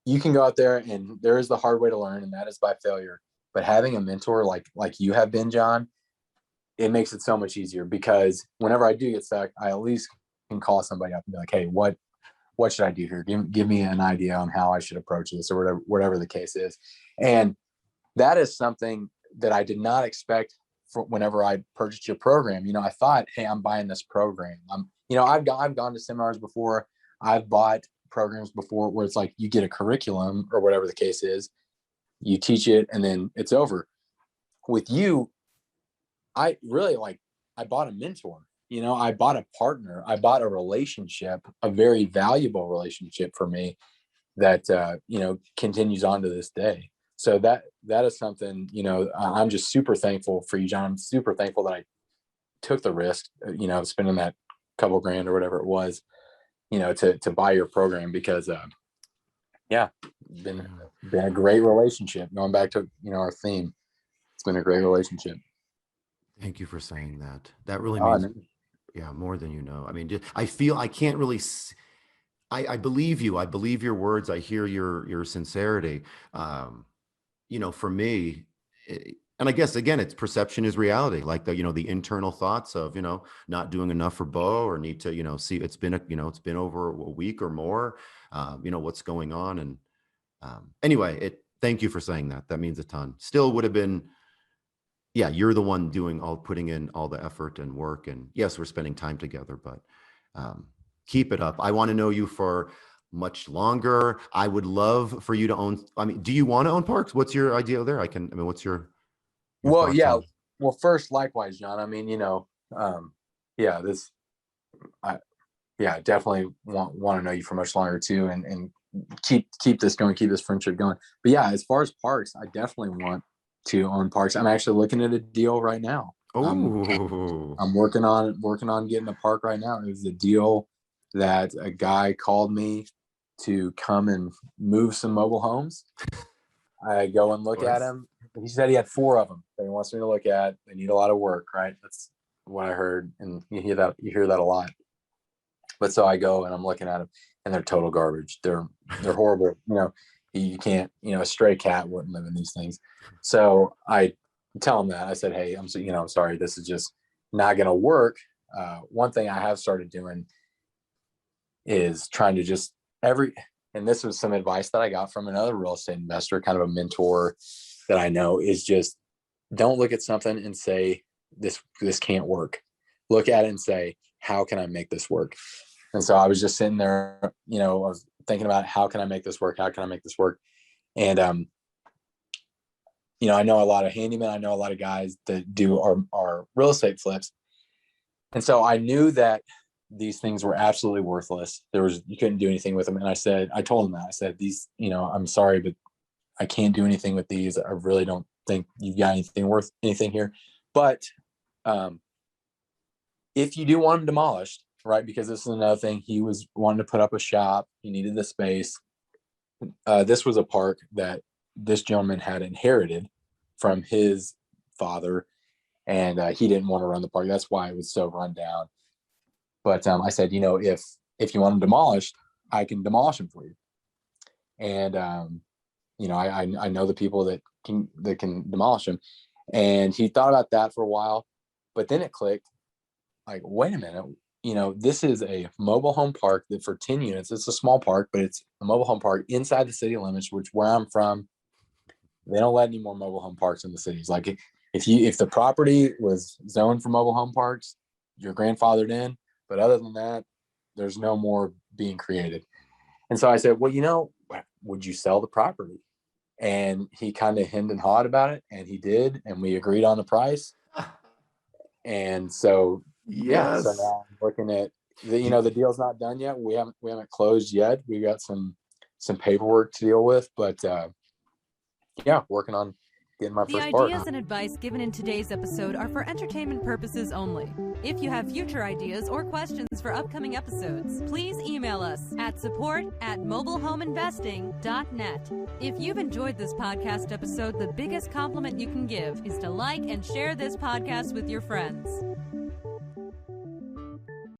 you can go out there and there is the hard way to learn, and that is by failure. But having a mentor like you have been, John, it makes it so much easier, because whenever I do get stuck, I at least can call somebody up and be like, hey, what should I do here? Give me an idea on how I should approach this, or whatever the case is. And that is something that I did not expect whenever I purchased your program. I thought, hey, I'm buying this program. I've gone to seminars before. I've bought programs before where it's like you get a curriculum or whatever the case is. You teach it and then it's over. With you, I really I bought a mentor, I bought a partner, I bought a relationship, a very valuable relationship for me that, continues on to this day. So that is something, I'm just super thankful for you, John. I'm super thankful that I took the risk, spending that couple grand or whatever it was, to buy your program, because, been a great relationship. Going back to our theme, it's been a great relationship. Thank you for saying that. That really means more than you know. I feel I can't really. I believe you. I believe your words. I hear your sincerity. For me, and I guess again, it's perception is reality. Like the internal thoughts of not doing enough for Beau, or need to see it's been it's been over a week or more. What's going on. And anyway, thank you for saying that. That means a ton. Still would have been, you're the one putting in all the effort and work. And yes, we're spending time together, but keep it up. I want to know you for much longer. I would love for you to own. Do you want to own parks? What's your idea there? What's your well, thoughts Well, first, likewise, John. I mean, yeah, I definitely want to know you for much longer too, and keep this going, keep this friendship going. But yeah, as far as parks, I definitely want to own parks. I'm actually looking at a deal right now. Oh, I'm working on getting a park right now. It was a deal that a guy called me to come and move some mobile homes. I go and look at him. He said he had 4 of them that he wants me to look at. They need a lot of work, right? That's what I heard, and you hear that a lot. But so I go and I'm looking at them, and they're total garbage. They're horrible. You can't. A stray cat wouldn't live in these things. So I tell him that. I said, hey, I'm sorry, this is just not going to work. One thing I have started doing is trying to just and this was some advice that I got from another real estate investor, kind of a mentor that I know, is just don't look at something and say, this can't work. Look at it and say, how can I make this work? And so I was just sitting there, I was thinking about, how can I make this work? How can I make this work? And, I know a lot of handymen. I know a lot of guys that do our real estate flips. And so I knew that these things were absolutely worthless. You couldn't do anything with them. And I told him that. I said, these, I'm sorry, but I can't do anything with these. I really don't think you've got anything worth anything here. But if you do want them demolished, right? Because this is another thing. He was wanting to put up a shop. He needed the space. This was a park that this gentleman had inherited from his father, and he didn't want to run the park. That's why it was so run down. But I said, if you want them demolished, I can demolish them for you. And I know the people that can demolish them. And he thought about that for a while, but then it clicked. Like, wait a minute, this is a mobile home park that for 10 units, it's a small park, but it's a mobile home park inside the city limits, which where I'm from, they don't let any more mobile home parks in the cities. Like if the property was zoned for mobile home parks, you're grandfathered in. But other than that, there's no more being created. And so I said, well, would you sell the property? And he kind of hemmed and hawed about it, and he did, and we agreed on the price. And so, yes. So now I'm looking at the deal's not done yet. We haven't closed yet. We got some paperwork to deal with, but working on getting my first part. The ideas and advice given in today's episode are for entertainment purposes only. If you have future ideas or questions for upcoming episodes, please email us at support@mobilehomeinvesting.net. If you've enjoyed this podcast episode, the biggest compliment you can give is to like and share this podcast with your friends.